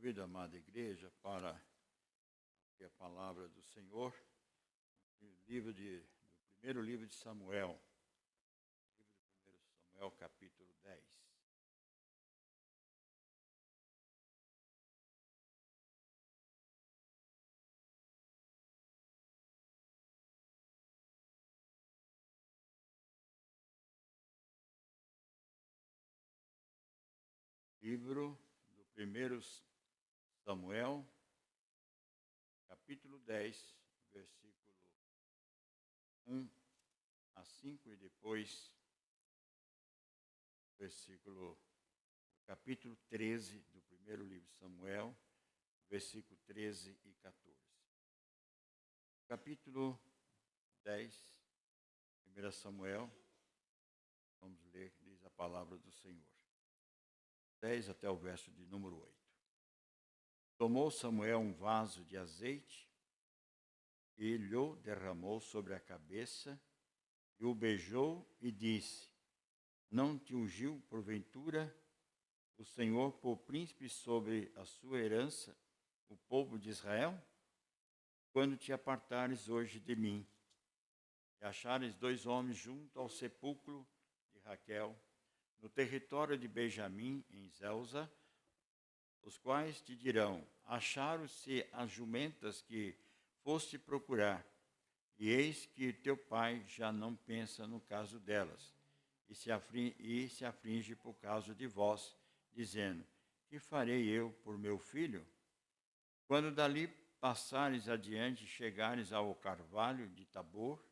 Convido a amada igreja para a palavra do Senhor, do primeiro livro de Samuel, capítulo 10. Livro do primeiro Samuel, capítulo 10, versículo 1 a 5 e depois capítulo 13 do primeiro livro de Samuel, versículo 13 e 14. Capítulo 10, 1 Samuel, vamos ler, diz a palavra do Senhor. 10 até o verso de número 8. Tomou Samuel um vaso de azeite e lhe derramou sobre a cabeça, e o beijou e disse: Não te ungiu, porventura, o Senhor por príncipe sobre a sua herança, o povo de Israel? Quando te apartares hoje de mim, e achares 2 homens junto ao sepulcro de Raquel, no território de Benjamim, em Zelza, os quais te dirão: acharam-se as jumentas que foste procurar, e eis que teu pai já não pensa no caso delas, e se aflige por causa de vós, dizendo: que farei eu por meu filho? Quando dali passares adiante e chegares ao carvalho de Tabor,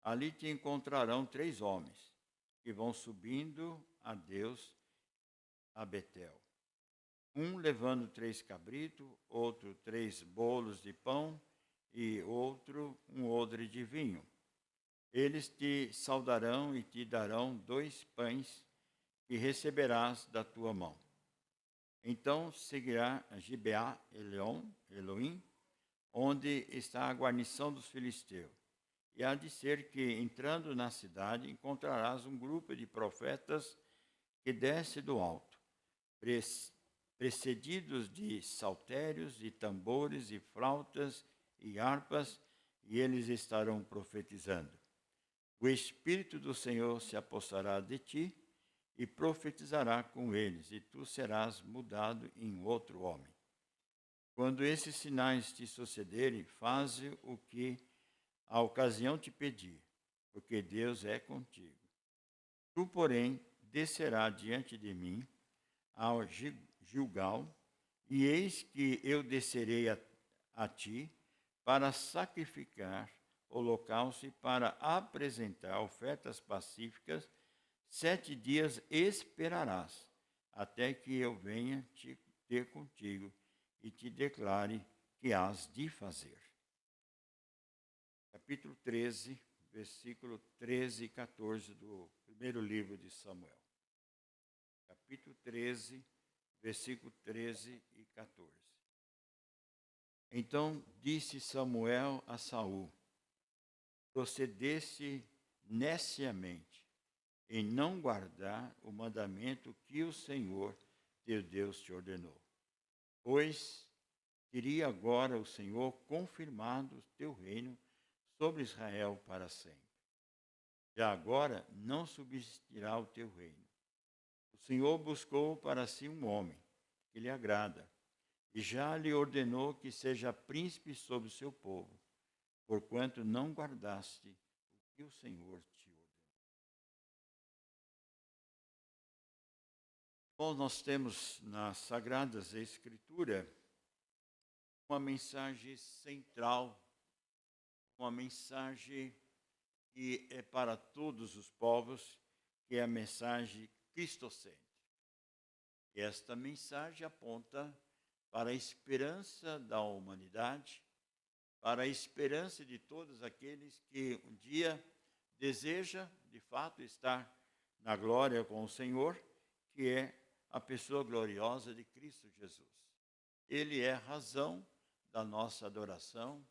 ali te encontrarão 3 homens, que vão subindo a Deus a Betel. Um levando 3 cabritos, outro 3 bolos de pão e outro um odre de vinho. Eles te saudarão e te darão 2 pães que receberás da tua mão. Então seguirá a Gibeá Elohim, onde está a guarnição dos filisteus. E há de ser que, entrando na cidade, encontrarás um grupo de profetas que desce do alto, precedidos de saltérios e tambores e flautas e harpas, e eles estarão profetizando. O Espírito do Senhor se apossará de ti e profetizará com eles, e tu serás mudado em outro homem. Quando esses sinais te sucederem, faze o que a ocasião te pedir, porque Deus é contigo. Tu, porém, descerá diante de mim ao Gilgal, e eis que eu descerei a ti para sacrificar holocausto e para apresentar ofertas pacíficas. 7 dias esperarás, até que eu venha te ter contigo e te declare que hás de fazer. Capítulo 13, versículo 13 e 14 do primeiro livro de Samuel. Capítulo 13, versículo 13 e 14. Então disse Samuel a Saul: procedeste neciamente em não guardar o mandamento que o Senhor teu Deus te ordenou. Pois teria agora o Senhor confirmado o teu reino sobre Israel para sempre. Já agora não subsistirá o teu reino. O Senhor buscou para si um homem que lhe agrada, e já lhe ordenou que seja príncipe sobre o seu povo, porquanto não guardaste o que o Senhor te ordenou. Bom, nós temos nas Sagradas Escrituras uma mensagem central, uma mensagem que é para todos os povos, que é a mensagem cristocêntrica. E esta mensagem aponta para a esperança da humanidade, para a esperança de todos aqueles que um dia deseja, de fato, estar na glória com o Senhor, que é a pessoa gloriosa de Cristo Jesus. Ele é a razão da nossa adoração,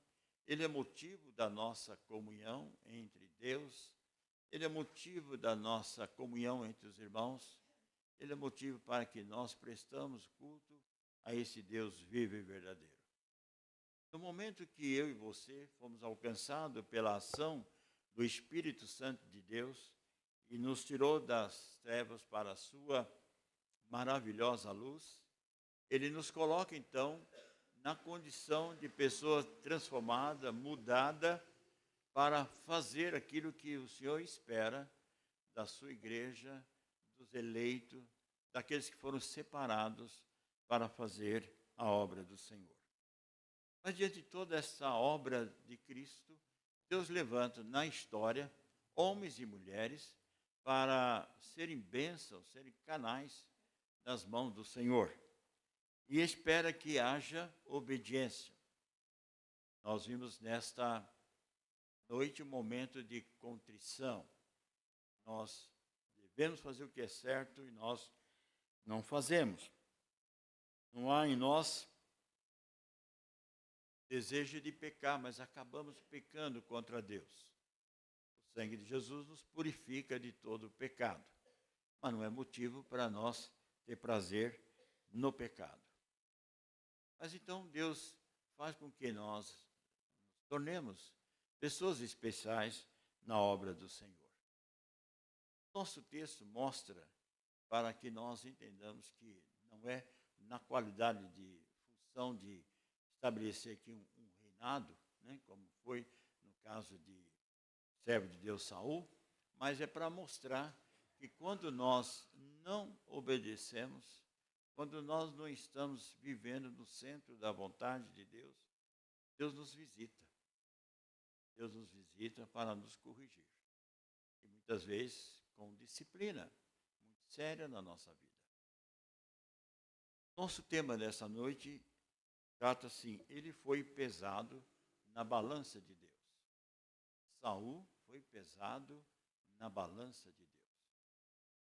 ele é motivo da nossa comunhão entre Deus, ele é motivo da nossa comunhão entre os irmãos, ele é motivo para que nós prestamos culto a esse Deus vivo e verdadeiro. No momento que eu e você fomos alcançados pela ação do Espírito Santo de Deus e nos tirou das trevas para a sua maravilhosa luz, ele nos coloca então na condição de pessoa transformada, mudada, para fazer aquilo que o Senhor espera da sua igreja, dos eleitos, daqueles que foram separados para fazer a obra do Senhor. Mas diante de toda essa obra de Cristo, Deus levanta na história homens e mulheres para serem bênçãos, serem canais nas mãos do Senhor. E espera que haja obediência. Nós vimos nesta noite um momento de contrição. Nós devemos fazer o que é certo e nós não fazemos. Não há em nós desejo de pecar, mas acabamos pecando contra Deus. O sangue de Jesus nos purifica de todo o pecado, mas não é motivo para nós ter prazer no pecado. Mas então Deus faz com que nós nos tornemos pessoas especiais na obra do Senhor. Nosso texto mostra, para que nós entendamos que não é na qualidade de função de estabelecer aqui um reinado, né, como foi no caso de servo de Deus Saul, mas é para mostrar que quando nós não obedecemos, quando nós não estamos vivendo no centro da vontade de Deus, Deus nos visita. Deus nos visita para nos corrigir. E muitas vezes com disciplina muito séria na nossa vida. Nosso tema dessa noite trata assim: ele foi pesado na balança de Deus. Saul foi pesado na balança de Deus.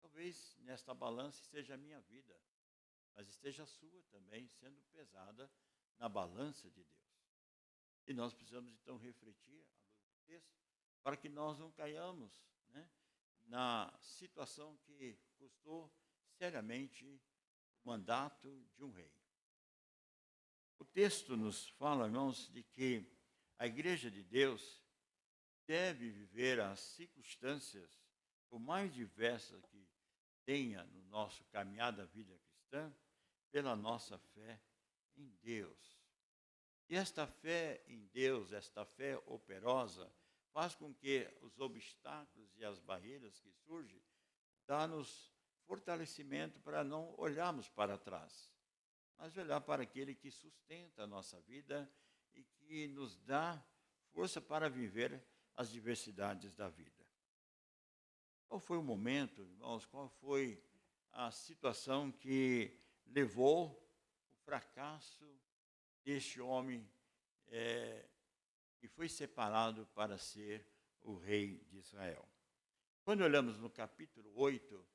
Talvez nesta balança esteja a minha vida, mas esteja a sua também sendo pesada na balança de Deus. E nós precisamos então refletir à luz do texto para que nós não caiamos, né, na situação que custou seriamente o mandato de um rei. O texto nos fala, irmãos, de que a igreja de Deus deve viver as circunstâncias, por mais diversas que tenha no nosso caminhar da vida cristã, pela nossa fé em Deus. E esta fé em Deus, esta fé operosa, faz com que os obstáculos e as barreiras que surgem dá-nos fortalecimento para não olharmos para trás, mas olhar para aquele que sustenta a nossa vida e que nos dá força para viver as diversidades da vida. Qual foi o momento, irmãos, qual foi a situação que levou o fracasso deste homem que foi separado para ser o rei de Israel? Quando olhamos no capítulo 8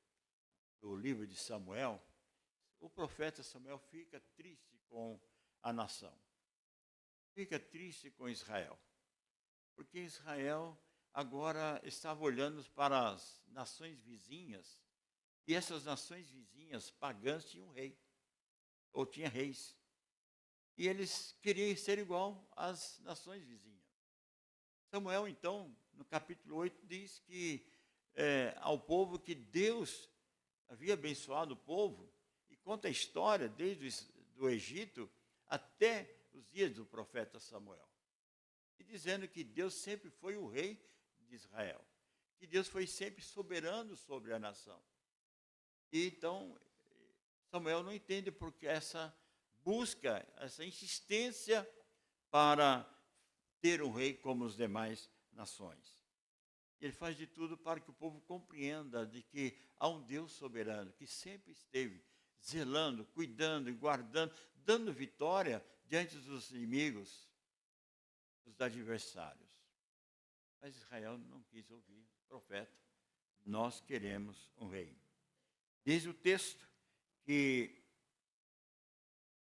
do livro de Samuel, o profeta Samuel fica triste com a nação. Fica triste com Israel. Porque Israel agora estava olhando para as nações vizinhas, e essas nações vizinhas pagãs tinham um rei, ou tinha reis. E eles queriam ser igual às nações vizinhas. Samuel, então, no capítulo 8, diz que ao povo que Deus havia abençoado o povo, e conta a história desde o Egito até os dias do profeta Samuel. E dizendo que Deus sempre foi o rei de Israel, que Deus foi sempre soberano sobre a nação. E então, Samuel não entende porque essa busca, essa insistência para ter um rei como as demais nações. Ele faz de tudo para que o povo compreenda de que há um Deus soberano, que sempre esteve zelando, cuidando e guardando, dando vitória diante dos inimigos, dos adversários. Mas Israel não quis ouvir o profeta. Nós queremos um rei. Diz o texto que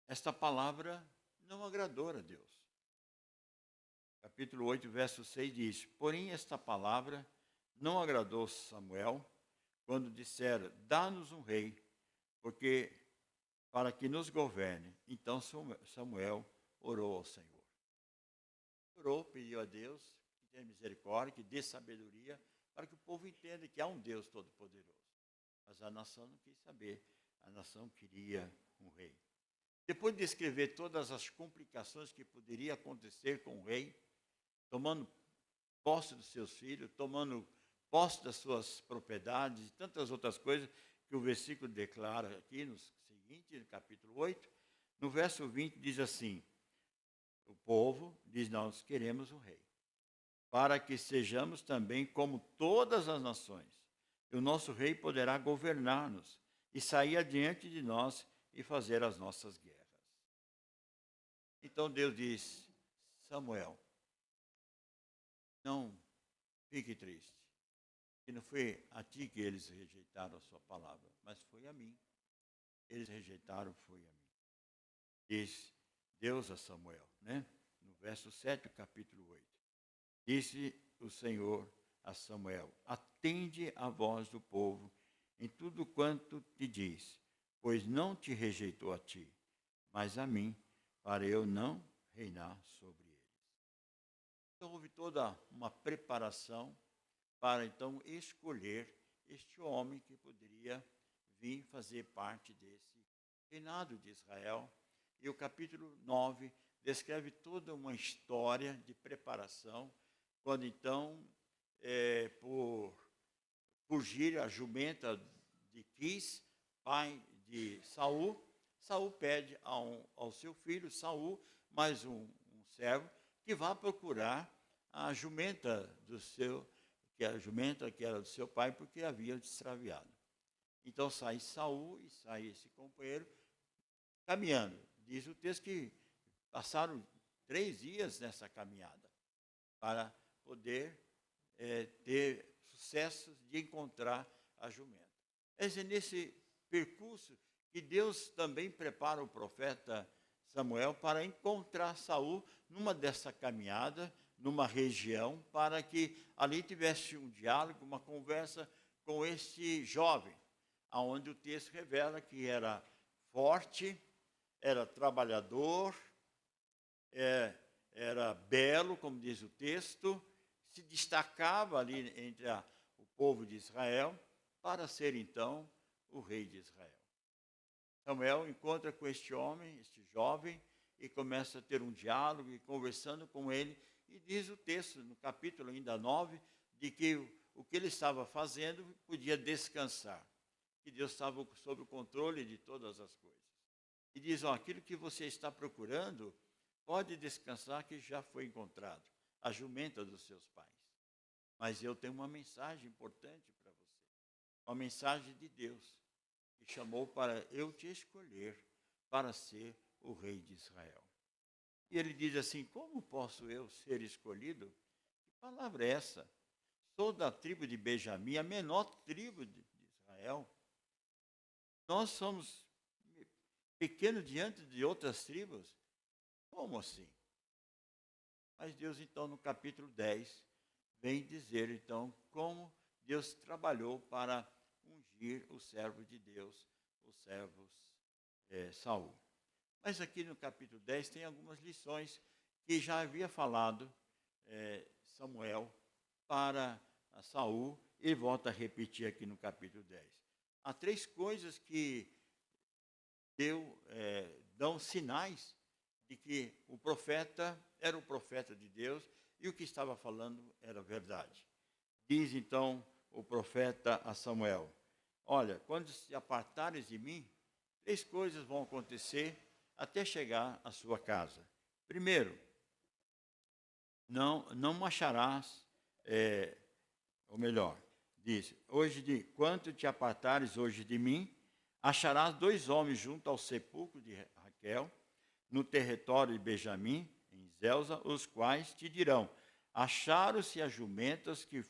esta palavra não agradou a Deus. Capítulo 8, verso 6 diz: porém esta palavra não agradou Samuel, quando disseram: dá-nos um rei, porque para que nos governe. Então Samuel orou ao Senhor. Orou, pediu a Deus que tenha misericórdia, que dê sabedoria, para que o povo entenda que há um Deus todo-poderoso. Mas a nação não quis saber, a nação queria um rei. Depois de descrever todas as complicações que poderia acontecer com o rei, tomando posse dos seus filhos, tomando posse das suas propriedades e tantas outras coisas que o versículo declara aqui no seguinte, no capítulo 8, no verso 20 diz assim, o povo diz, nós queremos um rei, para que sejamos também como todas as nações, e o nosso rei poderá governar-nos e sair adiante de nós e fazer as nossas guerras. Então Deus diz, Samuel, não fique triste, que não foi a ti que eles rejeitaram a sua palavra, mas foi a mim. Eles rejeitaram, foi a mim. Diz Deus a Samuel, né? No verso 7, capítulo 8. Disse o Senhor a Samuel, atende a voz do povo em tudo quanto te diz, pois não te rejeitou a ti, mas a mim, para eu não reinar sobre eles. Então houve toda uma preparação para então escolher este homem que poderia vir fazer parte desse reinado de Israel. E o capítulo 9 descreve toda uma história de preparação, quando então, por fugir a jumenta de Quis, pai de Saul, Saul pede ao seu filho, Saul, mais um servo, que vá procurar a jumenta que era do seu pai, porque havia extraviado. Então sai Saul e sai esse companheiro caminhando. Diz o texto que passaram 3 dias nessa caminhada para poder ter sucesso de encontrar a jumenta. É nesse percurso que Deus também prepara o profeta Samuel para encontrar Saul numa dessa caminhada, numa região, para que ali tivesse um diálogo, uma conversa com esse jovem, aonde o texto revela que era forte, era trabalhador, era belo, como diz o texto, se destacava ali entre o povo de Israel, para ser então o rei de Israel. Samuel encontra com este homem, este jovem, e começa a ter um diálogo e conversando com ele, e diz o texto, no capítulo ainda 9, de que o que ele estava fazendo podia descansar, que Deus estava sob o controle de todas as coisas. E diz, aquilo que você está procurando, pode descansar que já foi encontrado, a jumenta dos seus pais. Mas eu tenho uma mensagem importante para você, uma mensagem de Deus, que chamou para eu te escolher para ser o rei de Israel. E ele diz assim, como posso eu ser escolhido? Que palavra é essa? Sou da tribo de Benjamim, a menor tribo de Israel. Nós somos pequenos diante de outras tribos. Como assim? Mas Deus, então, no capítulo 10, vem dizer, então, como Deus trabalhou para ungir o servo de Deus, os servos Saul. Mas aqui no capítulo 10 tem algumas lições que já havia falado Samuel para Saul, e volta a repetir aqui no capítulo 10. Há 3 coisas que dão sinais de que o profeta era o profeta de Deus e o que estava falando era verdade. Diz então o profeta a Samuel, olha, quando se apartares de mim, 3 coisas vão acontecer até chegar à sua casa. Primeiro, não acharás, ou melhor, diz, quanto te apartares hoje de mim, acharás 2 homens junto ao sepulcro de Raquel, no território de Benjamim, em Zelza, os quais te dirão, acharam-se as jumentas que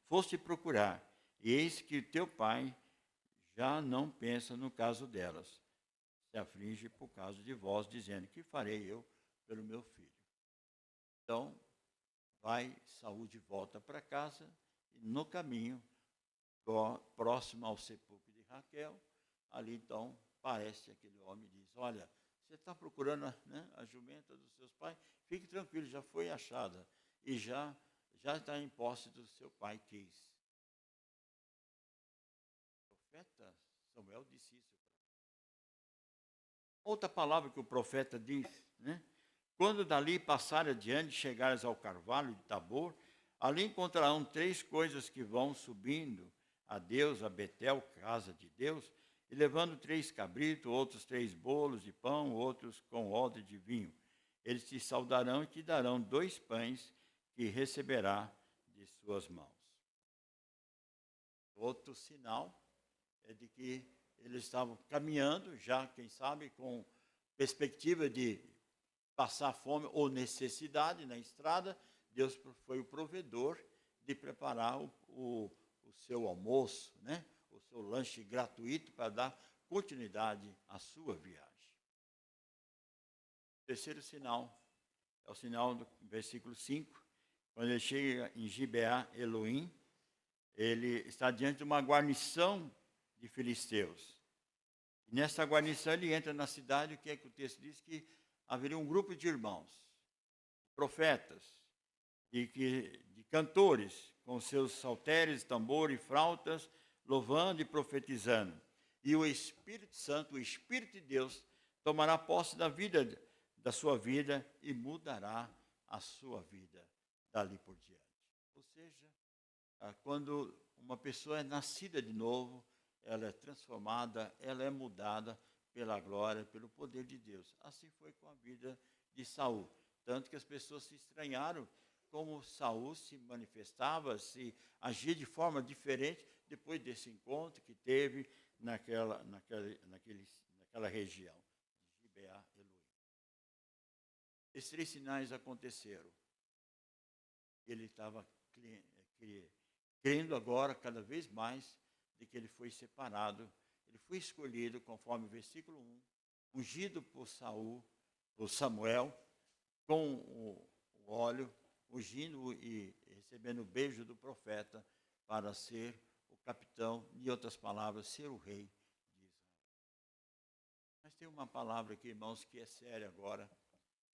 foste procurar, e eis que teu pai já não pensa no caso delas. Se aflige por causa de vós, dizendo, que farei eu pelo meu filho? Então, vai Saul de volta para casa, e no caminho, próximo ao sepulcro de Raquel, ali então aparece aquele homem e diz: olha, você está procurando, né, a jumenta dos seus pais? Fique tranquilo, já foi achada e já está em posse do seu pai Quis. O profeta Samuel disse isso. Outra palavra que o profeta diz, né? Quando dali passar adiante, chegares ao carvalho de Tabor, ali encontrarão 3 coisas que vão subindo a Deus, a Betel, casa de Deus, e levando 3 cabritos, outros 3 bolos de pão, outros com odre de vinho. Eles te saudarão e te darão 2 pães que receberá de suas mãos. Outro sinal é de que eles estavam caminhando, já, quem sabe, com perspectiva de passar fome ou necessidade na estrada. Deus foi o provedor de preparar o seu almoço, né? O seu lanche gratuito para dar continuidade à sua viagem. O terceiro sinal é o sinal do versículo 5, quando ele chega em Gibeá Elohim, ele está diante de uma guarnição de filisteus. E nessa guarnição ele entra na cidade, o que é que o texto diz? Que haveria um grupo de irmãos, profetas, de cantores, com seus saltérios, tambores, flautas, louvando e profetizando. E o Espírito Santo, o Espírito de Deus, tomará posse da sua vida e mudará a sua vida dali por diante. Ou seja, quando uma pessoa é nascida de novo, ela é transformada, ela é mudada pela glória, pelo poder de Deus. Assim foi com a vida de Saul. Tanto que as pessoas se estranharam como Saul se manifestava, se agia de forma diferente depois desse encontro que teve naquela região de Gibeá Elohim. Esses 3 sinais aconteceram. Ele estava crendo agora cada vez mais de que ele foi separado, ele foi escolhido, conforme o versículo 1, ungido por Samuel, com o óleo, ungindo e recebendo o beijo do profeta para ser o capitão, em outras palavras, ser o rei de Israel. Mas tem uma palavra aqui, irmãos, que é séria agora,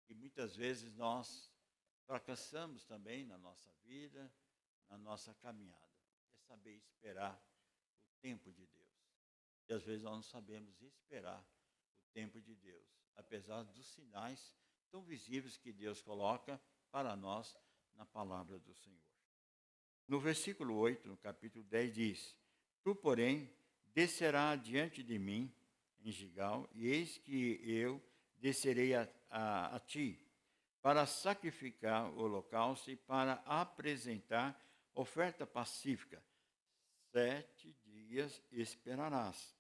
e muitas vezes nós fracassamos também na nossa vida, na nossa caminhada. É saber esperar o tempo de Deus. E às vezes nós não sabemos esperar o tempo de Deus, apesar dos sinais tão visíveis que Deus coloca para nós na palavra do Senhor. No versículo 8, no capítulo 10, diz: Tu, porém, descerá diante de mim em Gigal, e eis que eu descerei a ti, para sacrificar o holocausto e para apresentar oferta pacífica. 7 dias esperarás,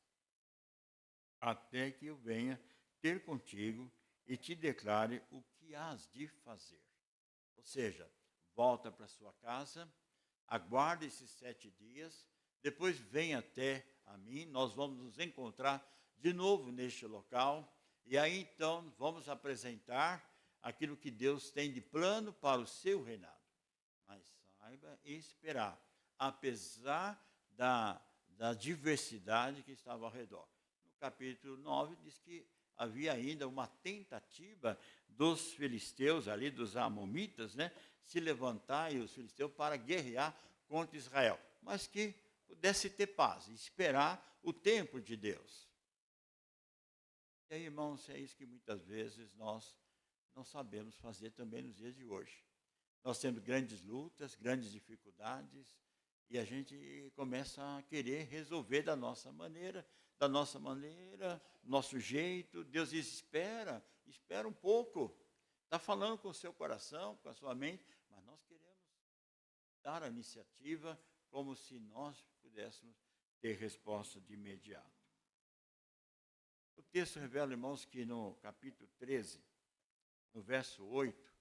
até que eu venha ter contigo e te declare o que hás de fazer. Ou seja, volta para sua casa, aguarde esses 7 dias, depois vem até a mim, nós vamos nos encontrar de novo neste local, e aí então vamos apresentar aquilo que Deus tem de plano para o seu reinado. Mas saiba esperar, apesar da diversidade que estava ao redor. No capítulo 9 diz que havia ainda uma tentativa dos filisteus, ali dos amonitas, né, se levantar e os filisteus para guerrear contra Israel, mas que pudesse ter paz, esperar o tempo de Deus. E aí, irmãos, é isso que muitas vezes nós não sabemos fazer também nos dias de hoje. Nós temos grandes lutas, grandes dificuldades, e a gente começa a querer resolver da nossa maneira, nosso jeito. Deus diz: espera um pouco. Está falando com o seu coração, com a sua mente, mas nós queremos dar a iniciativa como se nós pudéssemos ter resposta de imediato. O texto revela, irmãos, que no capítulo 13, no verso 8,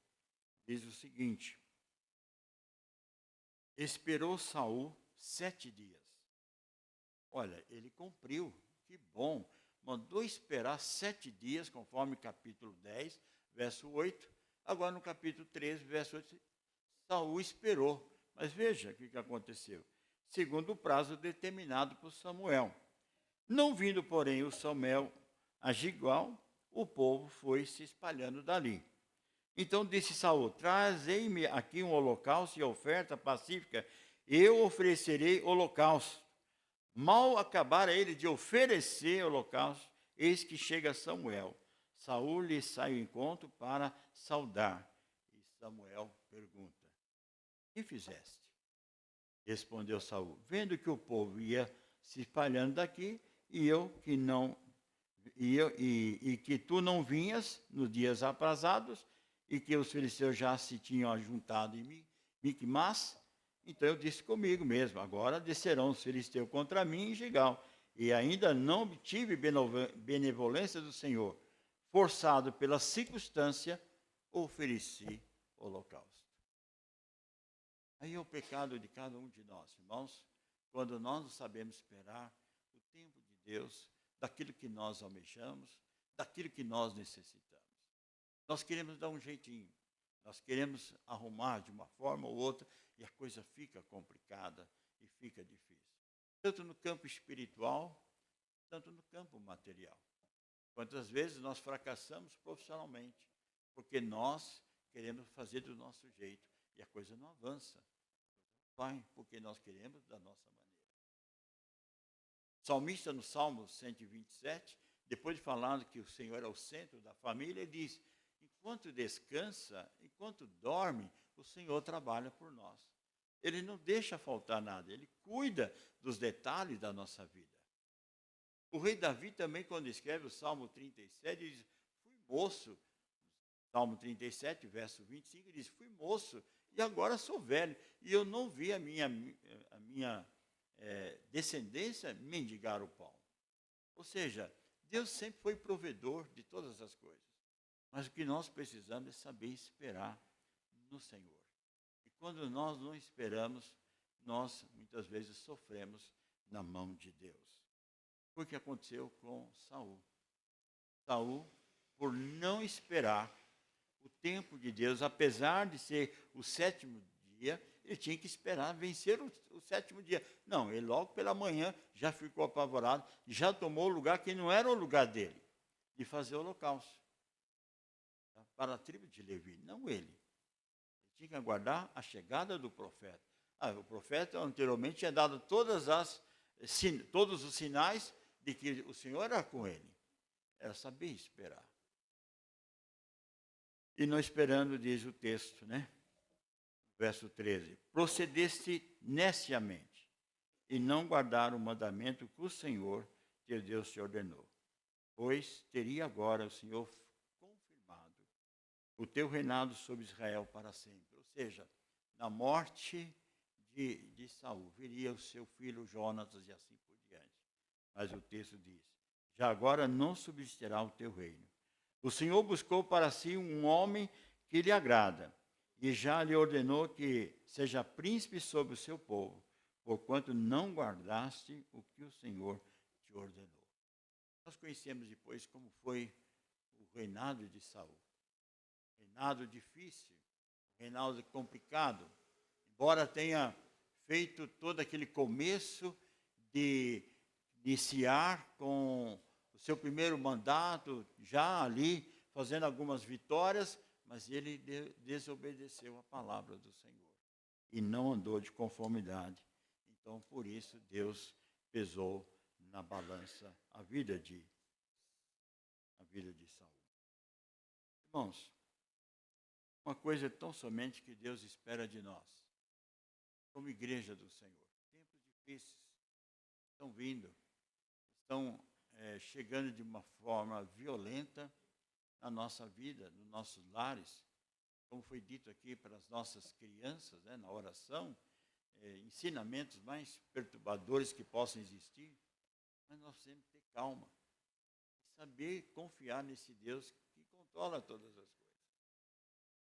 diz o seguinte: esperou Saul 7 dias. Olha, ele cumpriu, que bom. Mandou esperar 7 dias, conforme capítulo 10, verso 8. Agora no capítulo 13, verso 8, Saul esperou. Mas veja o que aconteceu. Segundo o prazo determinado por Samuel. Não vindo, porém, o Samuel a Gilgal, o povo foi se espalhando dali. Então disse Saul: trazei-me aqui um holocausto e oferta pacífica, eu oferecerei holocausto. Mal acabara ele de oferecer holocausto, eis que chega Samuel. Saul lhe sai ao encontro para saudar. E Samuel pergunta: que fizeste? Respondeu Saul: vendo que o povo ia se espalhando daqui, e eu que não e que tu não vinhas nos dias aprazados, e que os filisteus já se tinham ajuntado em Micmas, então eu disse comigo mesmo: agora descerão os filisteus contra mim em Gigal, e ainda não obtive benevolência do Senhor. Forçado pela circunstância, ofereci holocausto. Aí é o pecado de cada um de nós, irmãos, quando nós não sabemos esperar o tempo de Deus, daquilo que nós almejamos, daquilo que nós necessitamos. Nós queremos dar um jeitinho, nós queremos arrumar de uma forma ou outra, e a coisa fica complicada e fica difícil. Tanto no campo espiritual, tanto no campo material. Quantas vezes nós fracassamos profissionalmente, porque nós queremos fazer do nosso jeito, e a coisa não avança. Vai, porque nós queremos da nossa maneira. O salmista, no Salmo 127, depois de falar que o Senhor é o centro da família, ele diz: enquanto descansa, enquanto dorme, o Senhor trabalha por nós. Ele não deixa faltar nada, ele cuida dos detalhes da nossa vida. O rei Davi também, quando escreve o Salmo 37, diz: fui moço. Salmo 37, verso 25, diz: fui moço e agora sou velho, e eu não vi a minha descendência mendigar o pão. Ou seja, Deus sempre foi provedor de todas as coisas. Mas o que nós precisamos é saber esperar no Senhor. E quando nós não esperamos, nós muitas vezes sofremos na mão de Deus. Foi o que aconteceu com Saul. Saul, por não esperar o tempo de Deus, apesar de ser o sétimo dia, ele tinha que esperar vencer o sétimo dia. Não, ele logo pela manhã já ficou apavorado, já tomou o lugar que não era o lugar dele, de fazer o holocausto. Para a tribo de Levi, não ele. Ele tinha que aguardar a chegada do profeta. O profeta anteriormente tinha dado todos os sinais de que o Senhor era com ele. Era saber esperar. E não esperando, diz o texto, né? Verso 13. Procedeste neciamente, e não guardar o mandamento que o Senhor, teu Deus, te ordenou. Pois teria agora o Senhor confirmado o teu reinado sobre Israel para sempre. Ou seja, na morte de Saul, viria o seu filho Jonatas e assim por diante. Mas o texto diz: já agora não subsistirá o teu reino. O Senhor buscou para si um homem que lhe agrada, e já lhe ordenou que seja príncipe sobre o seu povo, porquanto não guardaste o que o Senhor te ordenou. Nós conhecemos depois como foi o reinado de Saul. Reinado difícil, reinado complicado. Embora tenha feito todo aquele começo de iniciar com o seu primeiro mandato, já ali fazendo algumas vitórias, mas ele desobedeceu a palavra do Senhor e não andou de conformidade. Então, por isso, Deus pesou na balança a vida de Saul. Irmãos, uma coisa tão somente que Deus espera de nós, como igreja do Senhor. Tempos difíceis estão vindo, estão chegando de uma forma violenta na nossa vida, nos nossos lares, como foi dito aqui para as nossas crianças, né, na oração, ensinamentos mais perturbadores que possam existir, mas nós temos que ter calma e saber confiar nesse Deus que controla todas as coisas.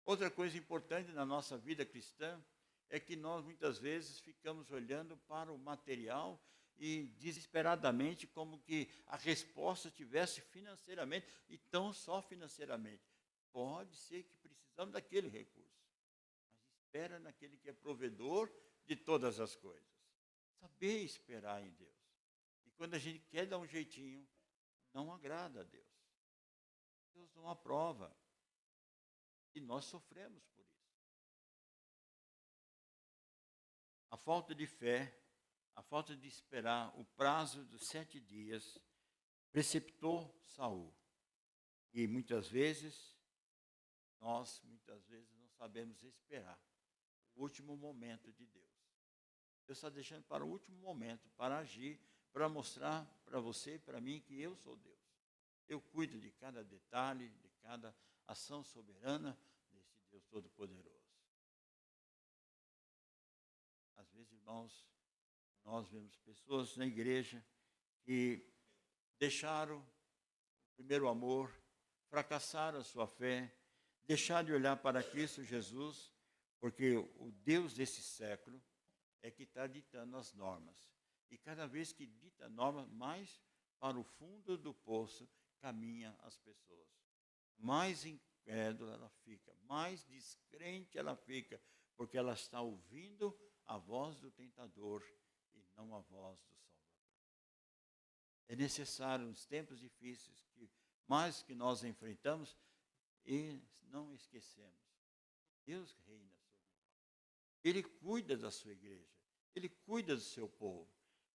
Outra coisa importante na nossa vida cristã é que nós muitas vezes ficamos olhando para o material e desesperadamente como que a resposta tivesse financeiramente, e tão só financeiramente. Pode ser que precisamos daquele recurso, mas espera naquele que é provedor de todas as coisas. Saber esperar em Deus. E quando a gente quer dar um jeitinho, não agrada a Deus. Deus não aprova. E nós sofremos por isso. A falta de fé, a falta de esperar o prazo dos 7 dias, precipitou Saul. E muitas vezes não sabemos esperar o último momento de Deus. Deus está deixando para o último momento, para agir, para mostrar para você e para mim que eu sou Deus. Eu cuido de cada detalhe, de cada ação soberana desse Deus Todo-Poderoso. Às vezes, irmãos, nós vemos pessoas na igreja que deixaram o primeiro amor, fracassaram a sua fé, deixaram de olhar para Cristo Jesus, porque o Deus desse século é que está ditando as normas. E cada vez que dita a norma, mais para o fundo do poço caminha as pessoas. Mais incrédula ela fica, mais descrente ela fica, porque ela está ouvindo a voz do tentador e não a voz do Salvador. É necessário, nos tempos difíceis, que nós enfrentamos, e não esquecemos. Deus reina sobre nós. Ele cuida da sua igreja. Ele cuida do seu povo.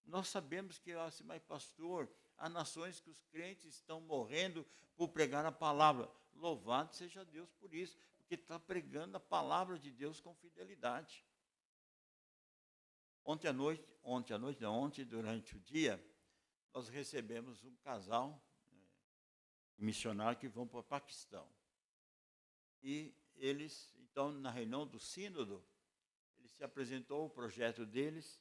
Nós sabemos que, mas pastor, há nações que os crentes estão morrendo por pregar a palavra. Louvado seja Deus por isso, porque está pregando a palavra de Deus com fidelidade. Ontem, durante o dia, nós recebemos um casal missionário que vão para o Paquistão. E eles, então, na reunião do sínodo, ele se apresentou o projeto deles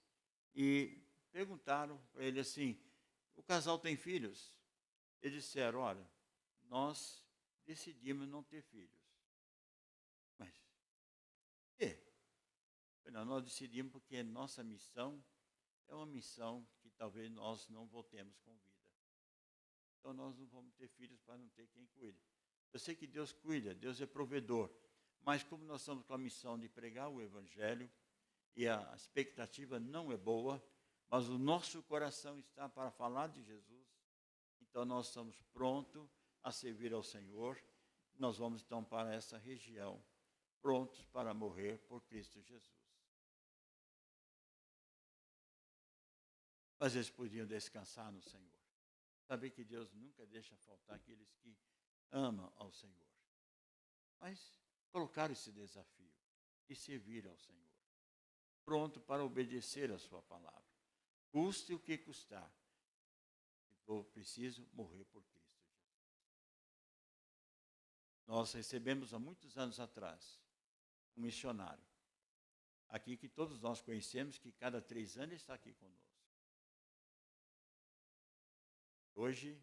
e perguntaram para ele assim, o casal tem filhos? Eles disseram, olha, nós decidimos não ter filhos. Mas, por quê? Não, nós decidimos porque nossa missão é uma missão que talvez nós não voltemos com vida. Então nós não vamos ter filhos para não ter quem cuide. Eu sei que Deus cuida, Deus é provedor, mas como nós estamos com a missão de pregar o Evangelho, e a expectativa não é boa, mas o nosso coração está para falar de Jesus, então nós estamos prontos a servir ao Senhor, nós vamos então para essa região, prontos para morrer por Cristo Jesus. Mas eles podiam descansar no Senhor. Saber que Deus nunca deixa faltar aqueles que amam ao Senhor. Mas colocaram esse desafio e servir ao Senhor. Pronto para obedecer a sua palavra. Custe o que custar. Eu preciso morrer por Cristo Jesus. Nós recebemos há muitos anos atrás um missionário. Aqui que todos nós conhecemos, que cada 3 anos está aqui conosco. Hoje,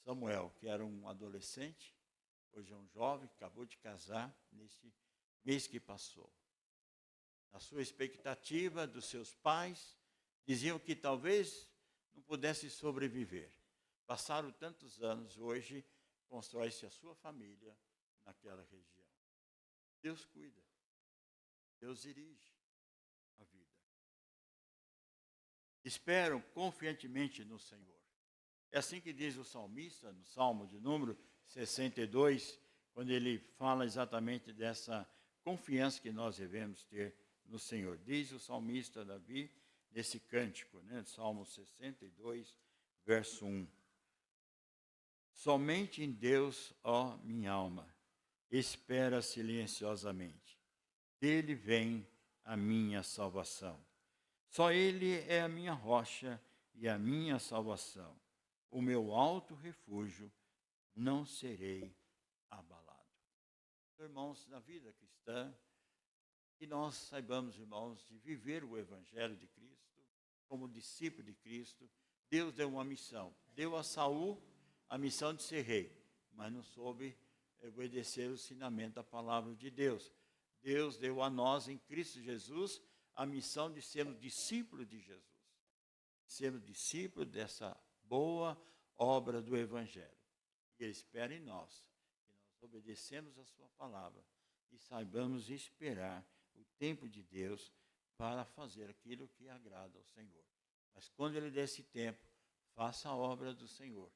Samuel, que era um adolescente, hoje é um jovem, acabou de casar neste mês que passou. A sua expectativa dos seus pais diziam que talvez não pudesse sobreviver. Passaram tantos anos, hoje constrói-se a sua família naquela região. Deus cuida, Deus dirige a vida. Esperam confiantemente no Senhor. É assim que diz o salmista, no Salmo de número 62, quando ele fala exatamente dessa confiança que nós devemos ter no Senhor. Diz o salmista Davi, nesse cântico, Salmo 62, verso 1. Somente em Deus, ó minha alma, espera silenciosamente. Dele vem a minha salvação. Só Ele é a minha rocha e a minha salvação. O meu alto refúgio, não serei abalado. Irmãos, na vida cristã, que nós saibamos, irmãos, de viver o Evangelho de Cristo, como discípulo de Cristo. Deus deu uma missão. Deu a Saul a missão de ser rei, mas não soube obedecer o ensinamento da palavra de Deus. Deus deu a nós, em Cristo Jesus, a missão de sermos discípulos de Jesus. Sermos discípulos dessa boa obra do Evangelho. E Ele espera em nós, que nós obedecemos a sua palavra e saibamos esperar o tempo de Deus para fazer aquilo que agrada ao Senhor. Mas quando Ele der esse tempo, faça a obra do Senhor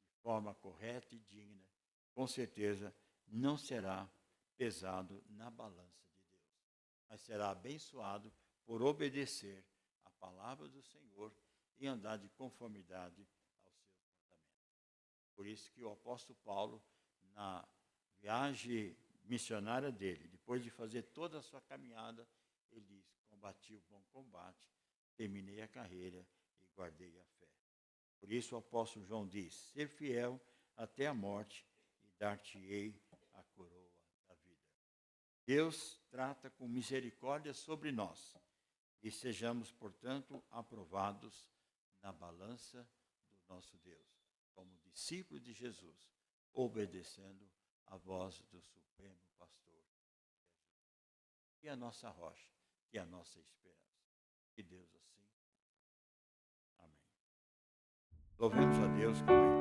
de forma correta e digna, com certeza não será pesado na balança de Deus, mas será abençoado por obedecer a palavra do Senhor e andar de conformidade aos seus mandamentos. Por isso que o apóstolo Paulo, na viagem missionária dele, depois de fazer toda a sua caminhada, ele diz: combati o bom combate, terminei a carreira e guardei a fé. Por isso o apóstolo João diz: ser fiel até a morte e dar-te-ei a coroa da vida. Deus trata com misericórdia sobre nós e sejamos, portanto, aprovados na balança do nosso Deus, como discípulos de Jesus, obedecendo a voz do Supremo Pastor, que é a nossa rocha, que é a nossa esperança. Que Deus assim. Amém. Louvemos a Deus com